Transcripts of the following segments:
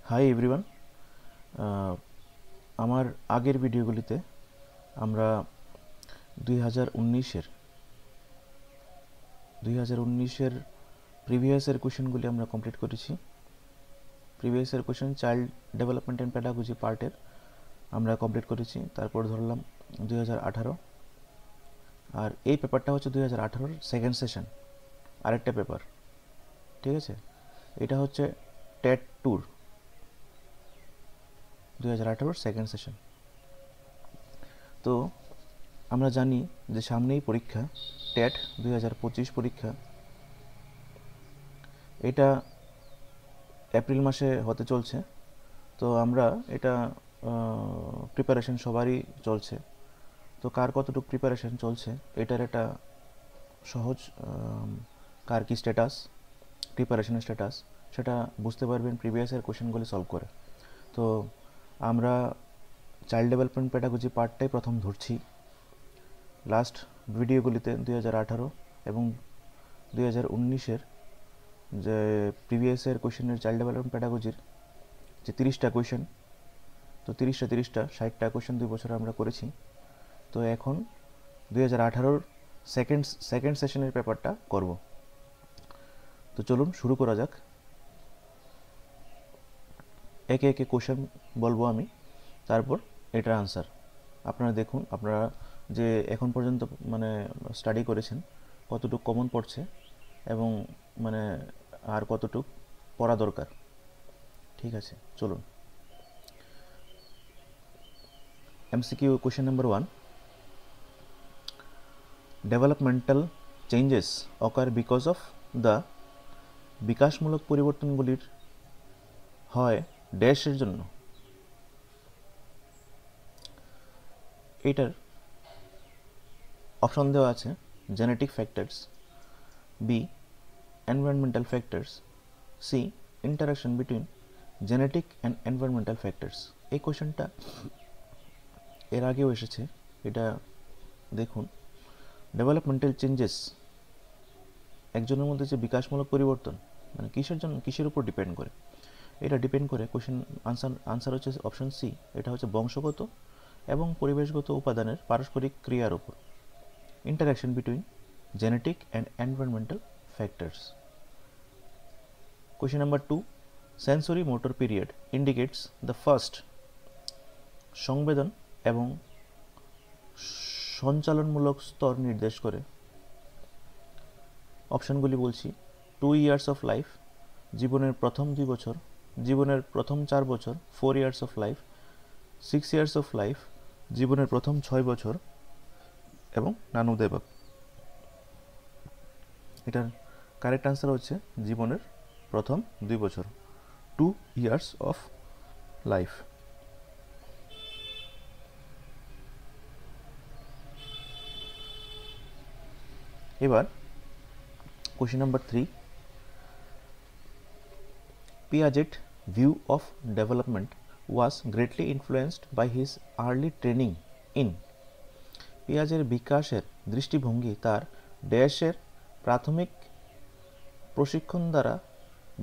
Hi everyone. আমার আগের ভিডিওগুলিতে আমরা 2019-এর প্রিভিয়াসের কোশ্চেনগুলি আমরা কমপ্লিট করেছি। প্রিভিয়াসের question child development and pedagogy পার্টের আমরা কমপ্লিট করেছি। তারপর ধরলাম 2018, আর এই পেপারটা হচ্ছে 2018-র সেকেন্ড সেশন, আরেকটা পেপার। ঠিক আছে, এটা হচ্ছে টেট ট্যুর 2018-র সেকেন্ড সেশন। তো আমরা জানি যে সামনেই পরীক্ষা, টেট 2025 পরীক্ষা। এটা এপ্রিল মাসে হতে চলছে। তো আমরা এটা প্রিপারেশন সবারই চলছে। তো কার কতটুকু প্রিপারেশন চলছে এটার একটা সহজ কার কি স্ট্যাটাস, প্রিপারেশনের স্ট্যাটাস, সেটা বুঝতে পারবেন প্রিভিয়াসের কোশ্চেনগুলি সলভ করে। তো আমরা চাইল্ড ডেভেলপমেন্ট প্যাডাগজি পার্টটাই প্রথম ধরছি। লাস্ট ভিডিওগুলিতে 2018 এবং 2019-এর যে প্রিভিয়াসের কোশ্চেনের চাইল্ড ডেভেলপমেন্ট প্যাডাগজির যে 30টা কোশ্চেন, তো 30টা 60টা কোশ্চেন 2 বছর আমরা করেছি। তো এখন 2018-র সেকেন্ড সেশনের পেপারটা করব। তো চলুন শুরু করা যাক। একে একে কোশ্চেন বলবো আমি, তারপর এটার আনসার আপনারা দেখুন। আপনারা যে এখন পর্যন্ত মানে স্টাডি করেছেন কতটুকু কমন পড়ছে এবং মানে আর কতটুকু পড়া দরকার। ঠিক আছে, চলুন। MCQ question number 1, developmental changes occur because of the, বিকাশমূলক পরিবর্তনগুলির হয় ড্যাশের জন্য। এটার অপশন দেওয়া আছে genetic factors, B environmental factors, C interaction between genetic and environmental factors. এই কোশ্চেনটা এর আগেও এসেছে, এটা দেখুন। ডেভেলপমেন্টাল চেঞ্জেস, একজনের মধ্যে যে বিকাশমূলক পরিবর্তন মানে কিসের জন্য, কিসের উপর ডিপেন্ড করে? এটা ডিপেন্ড করে কোশ্চেন আনসার হচ্ছে অপশন সি, এটা হচ্ছে বংশগত এবং পরিবেশগত উপাদানের পারস্পরিক ক্রিয়ার উপর। Interaction between genetic and environmental factors. Question number 2, sensory motor period indicates the first, সংবেদন এবং সঞ্চালনমূলক স্তর নির্দেশ করে। অপশনগুলি বলছি, 2 ইয়ার্স অফ লাইফ, জীবনের প্রথম 2 বছর, জীবনের প্রথম 4 বছর, 4 years of life, 6 years of life, জীবনের প্রথম 6 বছর, এবং নানুদেবক। এটার কারেক্ট আনসার হচ্ছে জীবনের প্রথম 2 বছর, 2 ইয়ার্স অফ লাইফ। এবার question number 3, Piaget's view of development was greatly influenced by his early training in, পিয়াজের বিকাশের দৃষ্টিভঙ্গি তার ড্যাশের প্রাথমিক প্রশিক্ষণ দ্বারা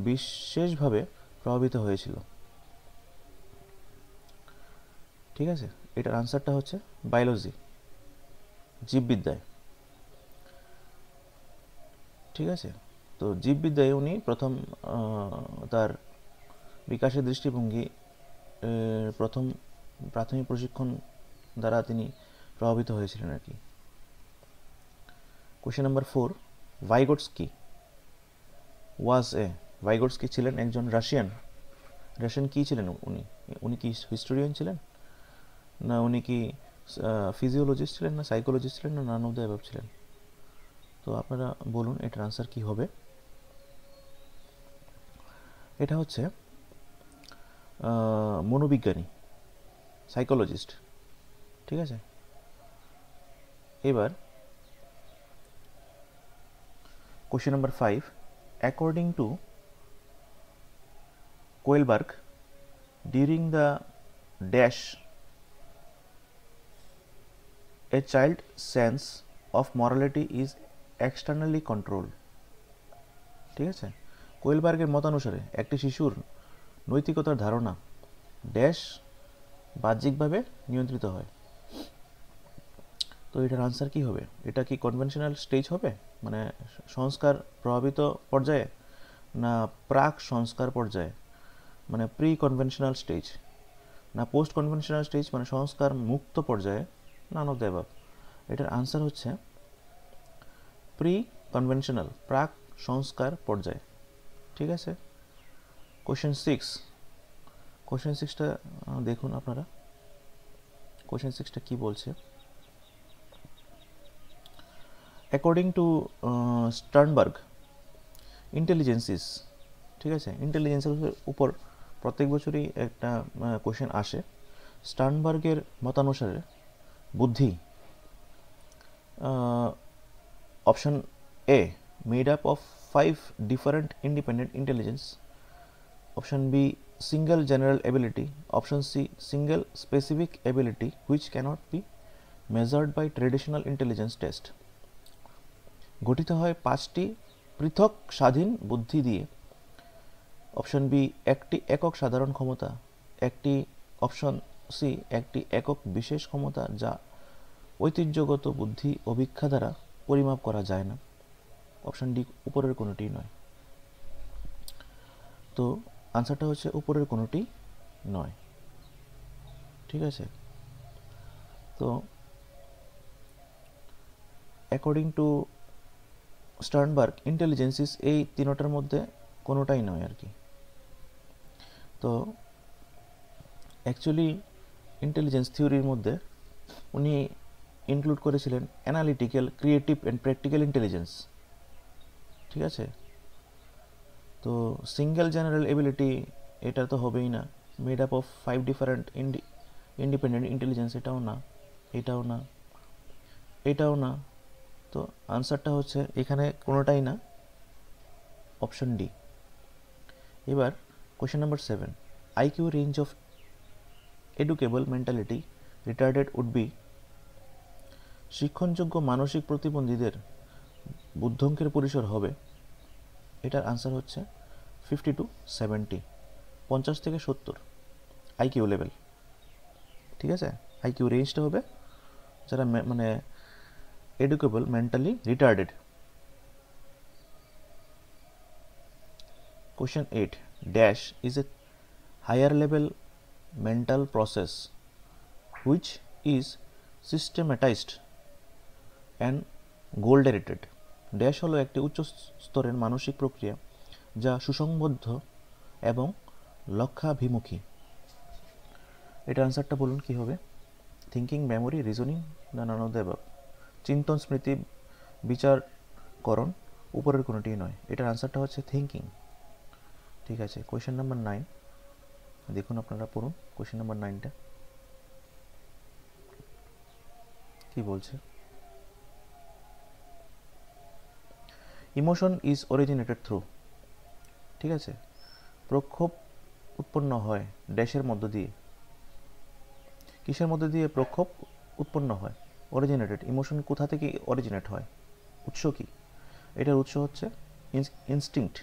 বিশেষভাবে প্রভাবিত হয়েছিল। ঠিক আছে, এটার আনসারটা হচ্ছে বায়োলজি, জীববিদ্যায়। ঠিক আছে, তো জীববিদ্যায় উনি প্রথম তার বিকাশের দৃষ্টিভঙ্গি প্রথম প্রাথমিক প্রশিক্ষণ দ্বারা তিনি প্রভাবিত হয়েছিলেন আর কি। কোশ্চেন নাম্বার 4, ভাইগোটস্কি ওয়াজ এ, ভাইগোটস্কি ছিলেন একজন রাশিয়ান কি ছিলেন উনি? উনি কি হিস্টোরিয়ান ছিলেন, না উনি কি ফিজিওলজিস্ট ছিলেন, না সাইকোলজিস্ট ছিলেন, না নান অফ দ্য অ্যাবভ ছিলেন? তো আপনারা বলুন এটার আনসার কি হবে। এটা হচ্ছে মনোবিজ্ঞানী, সাইকোলজিস্ট। ঠিক আছে, এবার question number 5, according to Kohlberg, during the dash a child sense of morality is externally control. ঠিক আছে, কোয়েলবার্গের মতানুসারে একটি শিশুর নৈতিকতার ধারণা ড্যাশ বাহ্যিকভাবে নিয়ন্ত্রিত হয়। তো এটার আনসার কি হবে? এটা কি কনভেনশনাল স্টেজ হবে, মানে সংস্কার প্রভাবিত পর্যায়ে, না প্রাক সংস্কার পর্যায়ে মানে প্রি কনভেনশনাল স্টেজ, না পোস্ট কনভেনশনাল স্টেজ মানে সংস্কার মুক্ত পর্যায়ে, নান অফ দ্য অ্যাবাভ? এটার আনসার হচ্ছে প্রি কনভেনশনাল, প্রাক সংস্কার পর্যায়ে। ঠিক আছে। কোশ্চেন সিক্সটা দেখুন আপনারা। কোশ্চেন সিক্সটা কি বলছে? অ্যাকর্ডিং টু স্টার্নবার্গ, ইন্টেলিজেন্সিস, ঠিক আছে, ইন্টেলিজেন্সের উপর প্রত্যেক বছরই একটা কোশ্চেন আসে। স্টার্নবার্গের মতানুসারে বুদ্ধি, option A made up of 5 different independent intelligence, option B single general ability, option C single specific ability which cannot be measured by traditional intelligence test. গঠিত হয় 5টি পৃথক স্বাধীন বুদ্ধি দিয়ে। অপশন বি একটি একক সাধারণ ক্ষমতা, একটি, অপশন সি একটি একক বিশেষ ক্ষমতা যা ঐতিহ্যগত বুদ্ধি অভিক্ষা দ্বারা পরিমাপ করা যায় না, অপশন ডি উপরের কোনোটি নয়। তো আনসারটা হচ্ছে উপরের কোনোটি নয়। ঠিক আছে। তো অ্যাকর্ডিং টু স্টার্নবার্গ, ইন্টেলিজেন্সিস এই তিনটার মধ্যে কোনোটাই নয় আর কি। তো অ্যাকচুয়ালি ইন্টেলিজেন্স থিওরির মধ্যে উনি ইনক্লুড করেছিলেন analytical, creative and practical intelligence. ঠিক আছে। তো সিঙ্গেল জেনারেল এবিলিটি এটা তো হবেই না, made up of 5 different independent intelligence এটাও না, এটাও না, এটাও না। তো আনসারটা হচ্ছে এখানে কোনোটাই না, অপশন ডি। এবার question number 7, IQ range of educable mentality retarded would be, শিক্ষণযোগ্য মানসিক প্রতিবন্ধীদের বুদ্ধ্যঙ্কের পরিসর হবে, এটার আনসার হচ্ছে 50 to 70, 50 থেকে 70 আইকিউ লেভেল। ঠিক আছে। আইকিউ রেঞ্জটা হবে যারা মানে এডুকেবল mentally retarded. Question 8, dash is a higher level mental process which is systematized and goal directed. Dash হলো একটি উচ্চ স্তরের মানসিক প্রক্রিয়া যা সুসংবদ্ধ এবং লক্ষ্যাভিমুখী। এটা আনসারটা বলুন কি হবে? থিঙ্কিং, মেমোরি, রিজনিং, না নান অফ দ্য অ্যাবাভ? চিন্তন, স্মৃতি, বিচারকরণ, উপরের কোনোটি নয়। এটার আনসারটা হচ্ছে থিঙ্কিং। ঠিক আছে। কোয়েশ্চেন নাম্বার 9 দেখুন আপনারা, পড়ুন কোয়েশ্চেন নাম্বার 9টা কি বলছে। ইমোশন ইজ অরিজিনেটেড থ্রু, ঠিক আছে, প্রক্ষোভ উৎপন্ন হয় ড্যাশের মধ্য দিয়ে। কিসের মধ্যে দিয়ে প্রক্ষোভ উৎপন্ন হয়? অরিজিনেটেড। ইমোশন কোথা থেকে অরিজিনেট হয়? উৎস কি? এটার উৎস হচ্ছে ইনস্টিংক্ট,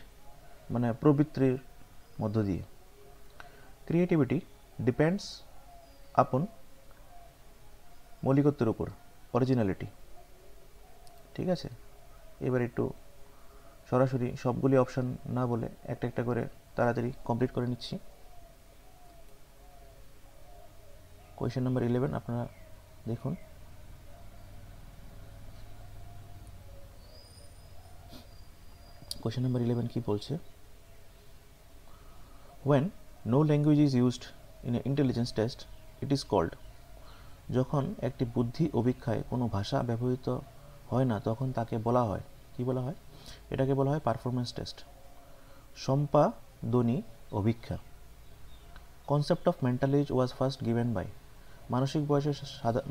মানে প্রবৃত্তির মধ্য দিয়ে। ক্রিয়েটিভিটি ডিপেন্ডস আপন মৌলিকত্বের উপর, অরিজিনালিটি। ঠিক আছে। এবার একটু সরাসরি সবগুলি অপশান না বলে একটা একটা করে তাড়াতাড়ি কমপ্লিট করে নিচ্ছি। কোয়েশ্চেন নাম্বার 11 আপনারা দেখুন। কোয়েশ্চেন নাম্বার 11 কি বলছে? When no language is used in an intelligence test, it is called, যখন একটি বুদ্ধি অভিক্ষায় কোনো ভাষা ব্যবহৃত হয় না তখন তাকে বলা হয়, কি বলা হয়? এটাকে বলা হয় পারফরম্যান্স টেস্ট, সম্পাদনী অভিক্ষা। Concept of mental age was first given by, মানসিক বয়সের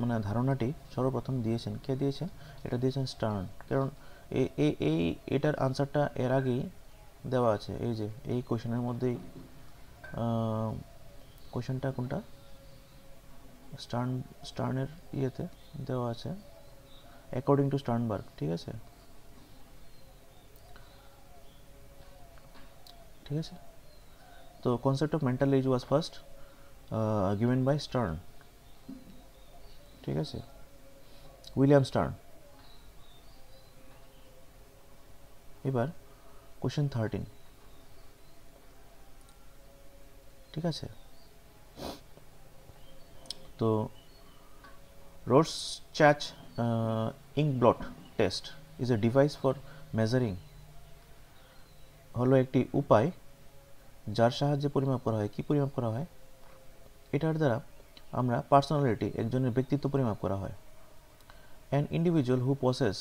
মানে ধারণাটি সর্বপ্রথম দিয়েছেন কে? দিয়েছেন, এটা দিয়েছেন স্টার্ন। কারণ এটার আনসারটা এর আগেই দেওয়া আছে, এই যে এই কোয়েশনের মধ্যেই। কোয়েশনটা কোনটা? স্টার্নের ইয়েতে দেওয়া আছে, অ্যাকর্ডিং টু স্টার্নবার্গ। ঠিক আছে, ঠিক আছে। তো concept of mental age was first given by Stern, ঠিক আছে, উইলিয়াম স্টার্ন। এবার কোশ্চেন 13, ঠিক আছে। তো Rorschach ink blot test is a device for measuring হলো একটি উপায় যার সাহায্যে পরিমাপ করা হয়। কি পরিমাপ করা হয়? এটার দ্বারা আমরা পার্সোনালিটি, একজনের ব্যক্তিত্ব পরিমাপ করা হয়। An individual who possesses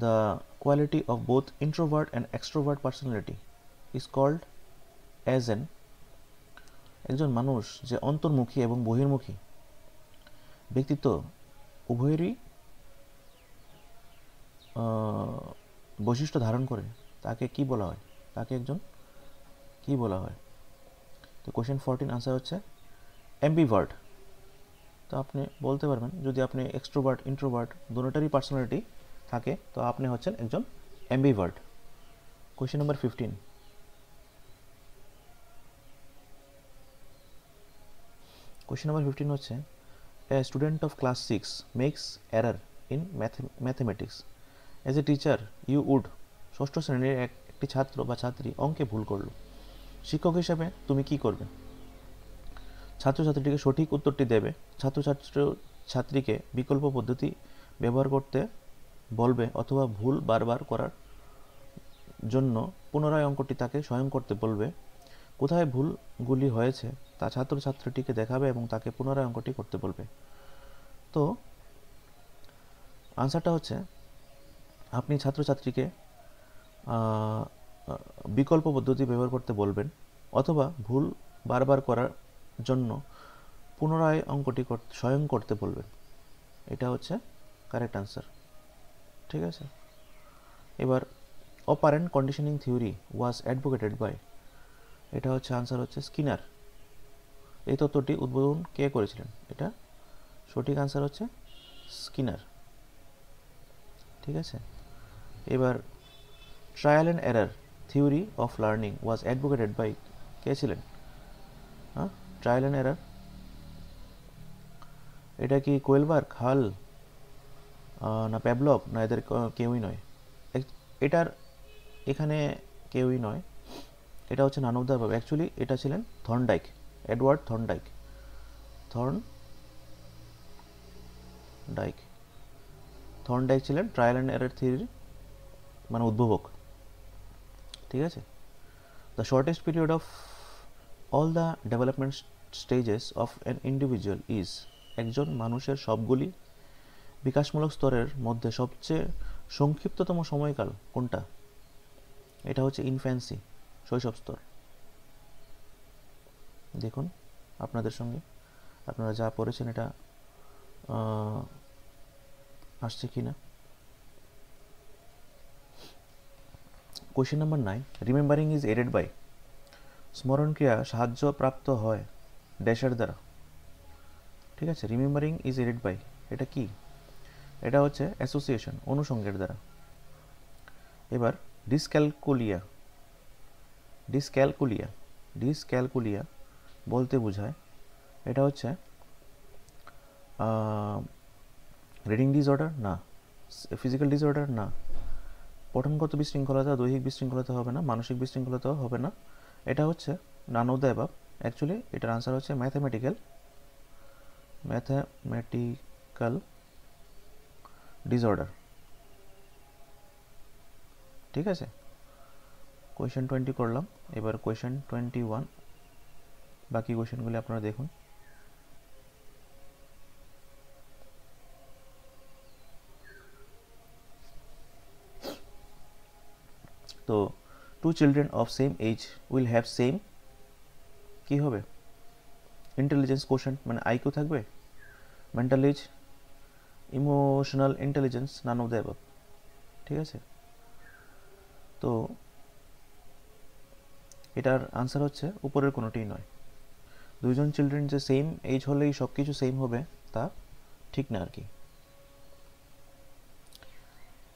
the quality of both introvert and extrovert personality is called as an, একজন মানুষ যে অন্তর্মুখী এবং বহির্মুখী ব্যক্তিত্ব উভয়েরই বৈশিষ্ট্য ধারণ করে, তাকে কি বলা হয়? তাকে একজন কি বলা হয়? তো কোশ্চেন 14 আনসার হচ্ছে অ্যাম্বিভার্ট। তো আপনি বলতে পারবেন যদি আপনি এক্সট্রোভার্ট ইন্ট্রোভার্ট দুটোটারই পার্সোনালিটি থাকে তো আপনি হচ্ছেন একজন অ্যাম্বিভার্ট। কোশ্চেন নাম্বার 15, কোশ্চেন নাম্বার 15 হচ্ছে a student of class 6 makes error in mathematics. As a teacher you would, ষষ্ঠ শ্রেণীর একটি ছাত্র বা ছাত্রী অঙ্কে ভুল করলো, শিক্ষক হিসাবে তুমি কি করবে? ছাত্রছাত্রীটিকে সঠিক উত্তরটি দেবে, ছাত্রীকে বিকল্প পদ্ধতি ব্যবহার করতে বলবে অথবা ভুল বারবার করার জন্য পুনরায় অঙ্কটি তাকে স্বয়ং করতে বলবে। কোথায় ভুলগুলি হয়েছে তা ছাত্রছাত্রীটিকে দেখাবে এবং তাকে পুনরায় অঙ্কটি করতে বলবে। তো আনসারটা হচ্ছে আপনি ছাত্রছাত্রীকে বিকল্প পদ্ধতি ব্যবহার করতে বলবেন অথবা ভুল বারবার করার জন্য পুনরায় অঙ্কটি স্বয়ং করতে বলবেন। এটা হচ্ছে কারেক্ট আনসার, ঠিক আছে। এবার operant conditioning theory was advocated by, এটা হচ্ছে আনসার হচ্ছে স্কিনার। এই তত্ত্বটি উদ্বোধন কে করেছিলেন? এটা সঠিক আনসার হচ্ছে স্কিনার, ঠিক আছে। এবার trial and error theory of learning was advocated by, কে ছিলেন? হ্যাঁ, ট্রায়াল অ্যান্ড এরর, এটা কি কোয়েলবার্গ, হাল না প্যাভলভ, না এদের কেউই নয়? এটার এখানে কেউই নয়, এটা হচ্ছে নান অফ দ্য অ্যাবভ। অ্যাকচুয়ালি এটা ছিলেন থর্নডাইক, এডওয়ার্ড থর্নডাইক। থর্নডাইক ছিলেন ট্রায়াল অ্যান্ড এরর থিওরির মানে উদ্ভাবক, ঠিক আছে। The shortest period of all the development stages of an individual is, একজন মানুষের সবগুলি বিকাশমূলক স্তরের মধ্যে সবচেয়ে সংক্ষিপ্ততম সময়কাল কোনটা? এটা হচ্ছে ইনফ্যান্সি, শৈশব স্তর। দেখুন আপনাদের সঙ্গে আপনারা যা পড়েছেন এটা আসছে কি না। Question number 9, remembering is aided by, স্মরণ ক্রিয়া সাহায্য প্রাপ্ত হয় ড্যাশের দ্বারা, ঠিক আছে। রিমেম্বারিং ইজ এডেড বাই এটা কি? এটা হচ্ছে অ্যাসোসিয়েশন, অনুসঙ্গের দ্বারা। এবার ডিসক্যালকুলিয়া বলতে বোঝায়, এটা হচ্ছে রিডিং ডিসঅর্ডার না, ফিজিক্যাল ডিসঅর্ডার না, পঠনগত বিশৃঙ্খলতা, দৈহিক বিশৃঙ্খলতা হবে না, মানসিক বিশৃঙ্খলতাও হবে না। এটা হচ্ছে নান অফ দ্য অ্যাবাভ। অ্যাকচুয়ালি এটার আনসার হচ্ছে ম্যাথমেটিক্যাল ডিসঅর্ডার, ঠিক আছে। কোয়েশ্চেন 20 করলাম, এবার কোয়েশ্চেন 21, বাকি কোয়েশ্চেনগুলি আপনারা দেখুন। তো two children of same age will have same, কি হবে? ইন্টেলিজেন্স কোশেন্ট মানে আইকিউ থাকবে, mental age, emotional intelligence, none of the above, ঠিক আছে। তো এটার আনসার হচ্ছে উপরের কোনোটিই নয়। দুইজন চিলড্রেন যে সেম এজ হলেই সব কিছু সেম হবে তা ঠিক না আর কি।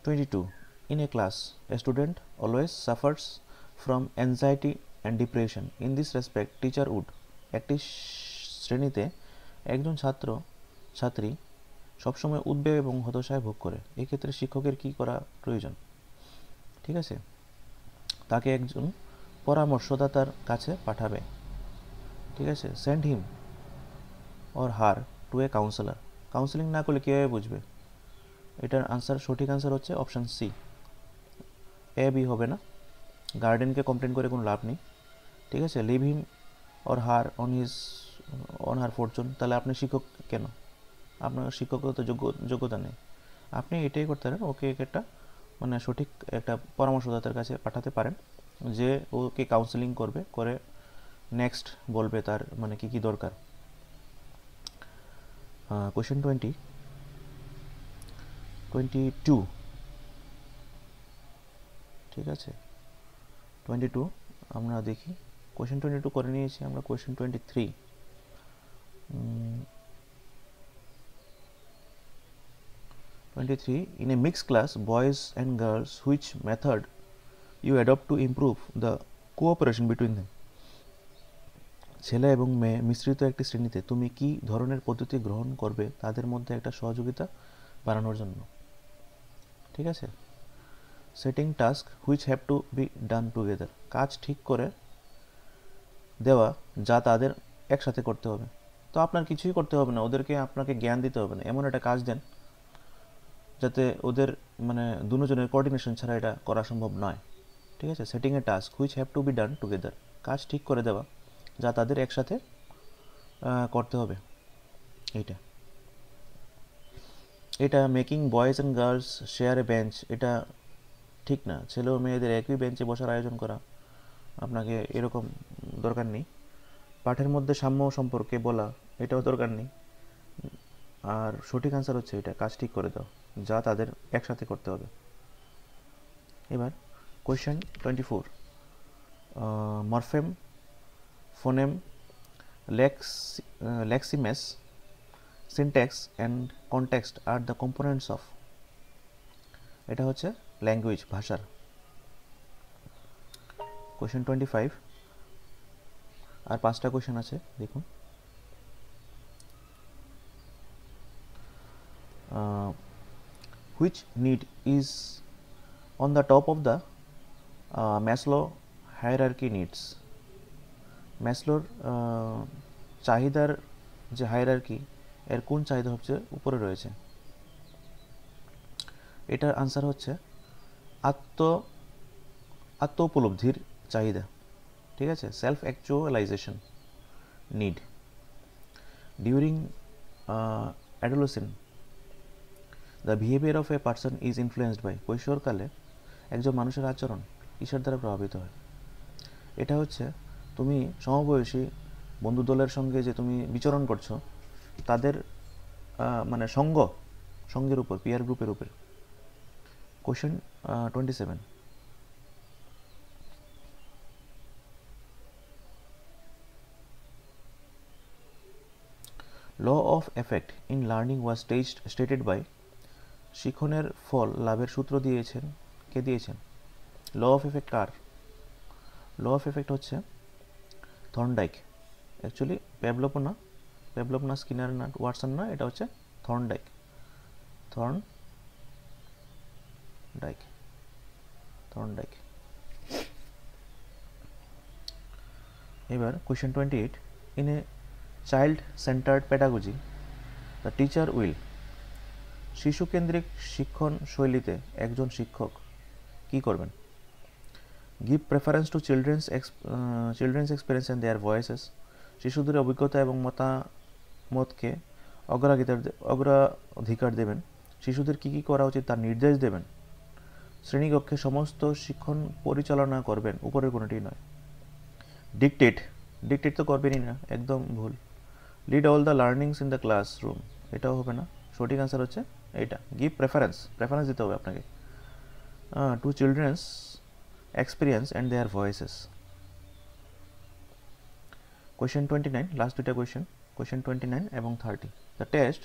22, in a class a student always suffers from and depression. In this respect, teacher would একটি শ্রেণীতে একজন ছাত্র ছাত্রী সবসময় উদ্বেগ এবং হতাশায় ভোগ করে, এক্ষেত্রে শিক্ষকের কি করা প্রয়োজন? ঠিক আছে, তাকে একজন পরামর্শদাতার কাছে পাঠাবে। ঠিক আছে, send him or her to a counsellor. Counselling না করলে কীভাবে বুঝবে? এটার আনসার, সঠিক আনসার হচ্ছে অপশান সি, এ বি হবে না। গার্ডেনকে কমপ্লেন করে কোনো লাভ নেই। ঠিক আছে, leave him or her on her fortune. তাহলে আপনি শিক্ষক কেন? আপনার শিক্ষকের তো যোগ্যতা নেই। আপনি এটাই করতে পারেন, ওকে একটা মানে সঠিক একটা পরামর্শদাতার কাছে পাঠাতে পারেন, যে ওকে কাউন্সেলিং করবে, করে নেক্সট বলবে তার মানে কি কি দরকার। কোয়েশ্চেন 22। ঠিক আছে, 22 আমরা দেখি। কোয়েশ্চেন 22 করে নিয়েছি আমরা। Question 23, in a mixed class, boys and girls, which method you adopt to improve the cooperation between them? ছেলে এবং মেয়ে মিশ্রিত একটি শ্রেণীতে তুমি কি ধরনের পদ্ধতি গ্রহণ করবে তাদের মধ্যে একটা সহযোগিতা বাড়ানোর জন্য? ঠিক আছে, setting task which have to be done together, কাজ ঠিক করে দেওয়া যা তাদের একসাথে করতে হবে। তো আপনার কিছুই করতে হবে না, ওদেরকে আপনাকে জ্ঞান দিতে হবে না, এমন একটা কাজ দেন যাতে ওদের মানে দুজনের কোঅর্ডিনেশন ছাড়া এটা করা সম্ভব নয়। ঠিক আছে, setting A task which have to be done together, কাজ ঠিক করে দেওয়া যা তাদের একসাথে করতে হবে। এটা making boys and girls share A bench, এটা ঠিক না। ছেলে ও মেয়েদের একই বেঞ্চে বসার আয়োজন করা আপনাকে এরকম দরকার নেই। পাঠের মধ্যে সাম্য সম্পর্কে বলা, এটাও দরকার নেই। আর সঠিক আনসার হচ্ছে এটা, কাজ ঠিক করে দাও যা তাদের একসাথে করতে হবে। এবার question 24, morpheme, phoneme, lexemes, syntax and context are the components of. এটা হচ্ছে ল্যাঙ্গুয়েজ, ভাষার। কোয়েশ্চেন 25, আর 5টা কোয়েশ্চেন আছে, দেখুন। Which need is on the top of the Maslow hierarchy needs. ম্যাসলোর চাহিদার যে হায়ারার্কি, এর কোন চাহিদা সবচেয়ে উপরে রয়েছে? এটার আনসার হচ্ছে আত্ম উপলব্ধির চাহিদা। ঠিক আছে, self actualization need. During adolescence the behaviour of a person is influenced by. কৈশোরকালে একজন মানুষের আচরণ কিসের দ্বারা প্রভাবিত হয়? এটা হচ্ছে তুমি সমবয়সী বন্ধু দলের সঙ্গে যে তুমি বিচরণ করছো, তাদের মানে সঙ্গের উপর, পিয়ার গ্রুপের উপর। Question 27, law of effect in learning was stated by. শিক্ষণের ফল লাভের সূত্র দিয়েছেন, কে দিয়েছেন? ল অফ এফেক্ট কার? ল অফ এফেক্ট হচ্ছে থর্নডাইক। অ্যাকচুয়ালি প্যাভলভ না, স্কিনার না, ওয়াটসন না, এটা হচ্ছে থর্নডাইক। এবার question 28, in a child centred pedagogy the teacher will. শিশুকেন্দ্রিক শিক্ষণ শৈলীতে একজন শিক্ষক কি করবেন? Give preference to children's experience and their voices. শিশুদের অভিজ্ঞতা এবং মতামতকে অগ্রাধিকার দেবেন। শিশুদের কী কী করা উচিত তার নির্দেশ দেবেন। শ্রেণীকক্ষে সমস্ত শিক্ষণ পরিচালনা করবেন, উপরের কোনোটি নয়। ডিকটেট তো করবেনই না, একদম ভুল। Lead all the learnings in the classroom, এটাও হবে না। সঠিক আনসার হচ্ছে এইটা, গিভ প্রেফারেন্স দিতে হবে আপনাকে to children's experience and their voices. Question 29, last দুইটা কোয়েশ্চেন 29 এবং 30। The test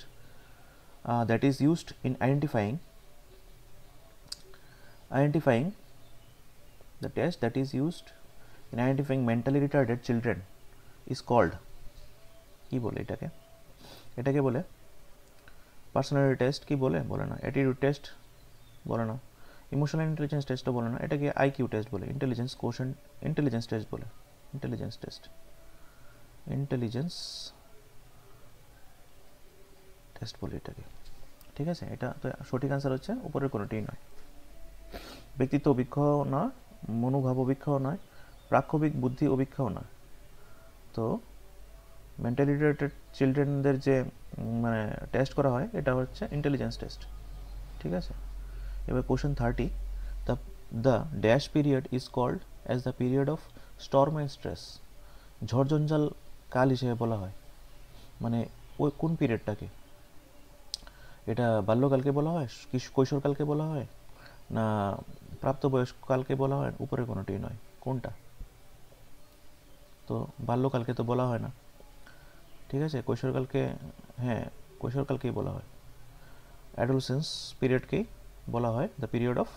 that is used in identifying the test that is used in identifying mentally retarded children is called, কি বলে এটাকে? এটাকে বলে পার্সোনালিটি টেস্ট, কি বলে? বলে না। অ্যাটিটিউড টেস্ট বলে না। ইমোশনাল ইন্টেলিজেন্স টেস্টও বলে না। এটাকে আইকিউ টেস্ট বলে, ইন্টেলিজেন্স কোশেন্ট ইন্টেলিজেন্স টেস্ট বলে, ইন্টেলিজেন্স টেস্ট, ইন্টেলিজেন্স টেস্ট বলে এটাকে। ঠিক আছে, এটা তো সঠিক আনসার হচ্ছে উপরের কোনোটি নয়। ব্যক্তিত্ব অবীক্ষাও নয়, মনোভাব অবীক্ষাও নয়, প্রাক্ষবিক বুদ্ধি অবীক্ষাও নয়। তো মেন্টালি রিটার্ডেড চিলড্রেনদের যে মানে টেস্ট করা হয় এটা হচ্ছে ইন্টেলিজেন্স টেস্ট। ঠিক আছে, এবার question 30, the dash period is called as the period of storm and stress. ঝড় জঞ্জাল কাল হিসেবে বলা হয়, মানে ওই কোন পিরিয়ডটাকে? এটা বাল্যকালকে বলা হয়, কৈশোরকালকে বলা হয়, না প্রাপ্তবয়স্ককালকে বলা হয়? উপরে কোনোটি নয়, কোনটা? তো বাল্যকালকে তো বলা হয় না। ঠিক আছে, কৈশোরকালকে, হ্যাঁ কৈশোরকালকেই বলা হয়। অ্যাডোলেসেন্স পিরিয়ডকেই বলা হয় the period of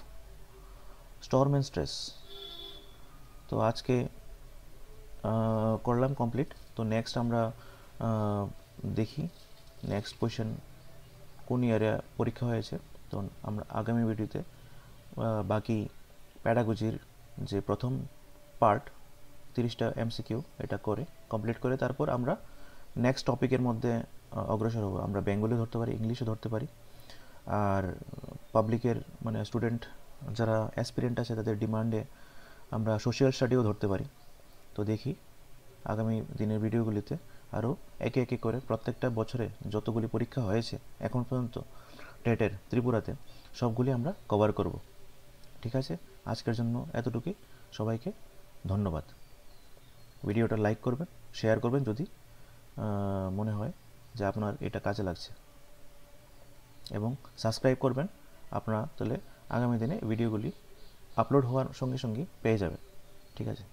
storm and stress. তো আজকে করলাম কমপ্লিট। তো নেক্সট আমরা দেখি নেক্সট কোয়েশ্চেন কোন ইয়ারে পরীক্ষা হয়েছে। তো আমরা আগামী ভিডিওতে বাকি প্যাডাগজির যে প্রথম পার্ট 30টা এমসিকিউ এটা করে কমপ্লিট করে তারপর আমরা নেক্সট টপিকের মধ্যে অগ্রসর হব। আমরা বেঙ্গলি ধরতে পারি, ইংলিশও ধরতে পারি, আর পাবলিকের মানে স্টুডেন্ট যারা অ্যাসপিরেন্ট আছে তাদের ডিমান্ডে আমরা সোশ্যাল স্টাডিও ধরতে পারি। তো দেখি আগামী দিনের ভিডিওগুলিতে আরও একে একে করে প্রত্যেকটা বছরে যতগুলি পরীক্ষা হয়েছে এখন পর্যন্ত টেটের ত্রিপুরাতে সবগুলি আমরা কভার করব। ঠিক আছে, আজকের জন্য এতটুকুই। সবাইকে ধন্যবাদ। ভিডিওটা লাইক করবেন, শেয়ার করবেন যদি মনে হয় যে আপনার এটা কাজে লাগছে, এবং সাবস্ক্রাইব করবেন। আপনারা তাহলে আগামী দিনে ভিডিওগুলি আপলোড হওয়ার সঙ্গে সঙ্গে পেয়ে যাবেন। ঠিক আছে।